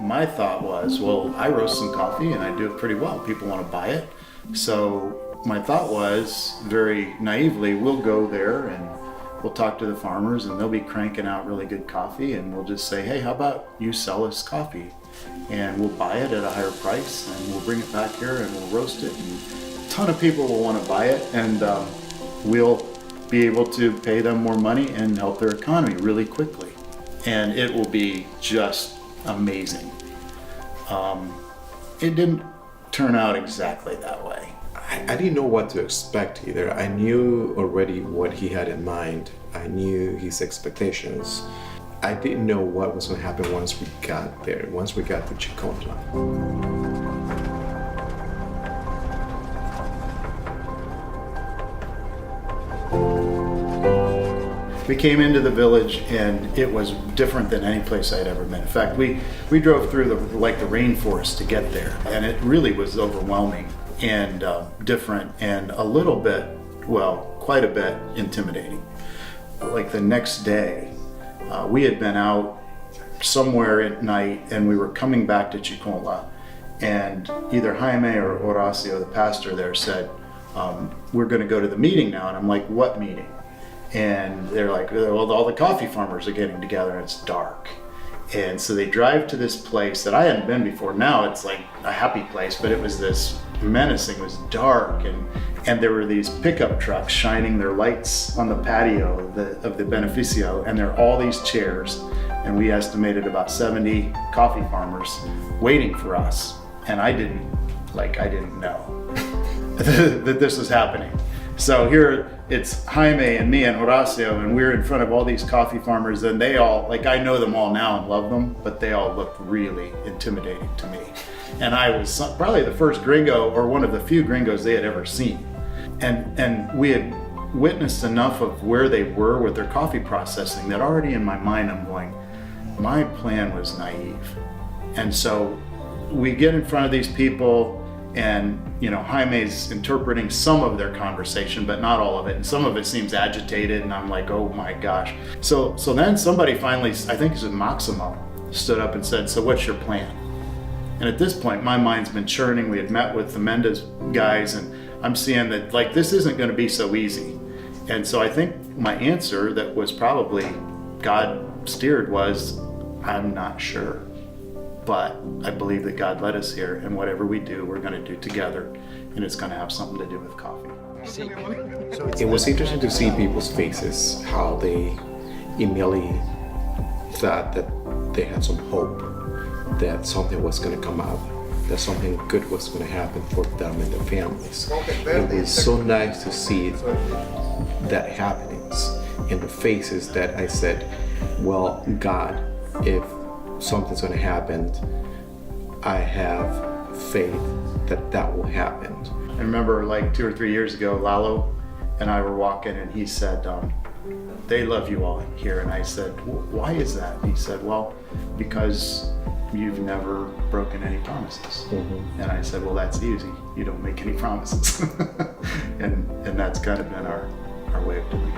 my thought was, well, I roast some coffee and I do it pretty well. People want to buy it. So my thought was, very naively, we'll go there and we'll talk to the farmers and they'll be cranking out really good coffee, and we'll just say, hey, how about you sell us coffee? And we'll buy it at a higher price and we'll bring it back here and we'll roast it. And a ton of people will want to buy it, and we'll be able to pay them more money and help their economy really quickly. And it will be just amazing. It didn't turn out exactly that way. I didn't know what to expect either. I knew already what he had in mind. I knew his expectations. I didn't know what was going to happen once we got there, once we got to Chicontla. We came into the village and it was different than any place I'd ever been. In fact, we drove through the rainforest to get there, and it really was overwhelming and different and a little bit, well, quite a bit intimidating. Like the next day, we had been out somewhere at night and we were coming back to Chicontla, and either Jaime or Horacio, the pastor there, said, we're going to go to the meeting now. And I'm like, what meeting? And they're like, well, all the coffee farmers are getting together and it's dark. And so they drive to this place that I hadn't been before. Now it's like a happy place, but it was this menacing, it was dark, and there were these pickup trucks shining their lights on the patio of the beneficio, and there are all these chairs, and we estimated about 70 coffee farmers waiting for us. And I didn't know that this was happening. So here it's Jaime and me and Horacio, and we're in front of all these coffee farmers, and they all, like, I know them all now and love them, but they all looked really intimidating to me. And I was probably the first gringo, or one of the few gringos they had ever seen. And we had witnessed enough of where they were with their coffee processing that already in my mind I'm going, my plan was naive. And so we get in front of these people, and Jaime's interpreting some of their conversation, but not all of it. And some of it seems agitated, and I'm like, oh my gosh. So then somebody finally, I think it was Maximo, stood up and said, so what's your plan? And at this point, my mind's been churning. We had met with the Mendez guys, and I'm seeing that, like, this isn't going to be so easy. And so I think my answer, that was probably God steered, was, I'm not sure. But I believe that God led us here, and whatever we do, we're going to do together, and it's going to have something to do with coffee. It was interesting to see people's faces, how they immediately thought that they had some hope, that something was going to come out, that something good was going to happen for them and their families. It was so nice to see that happenings in the faces, that I said, well, God, if something's going to happen, I have faith that will happen. I remember like 2 or 3 years ago, Lalo and I were walking, and he said, they love you all here. And I said, why is that? And he said, well, because you've never broken any promises. Mm-hmm. And I said, well, that's easy. You don't make any promises. and that's kind of been our way of doing it.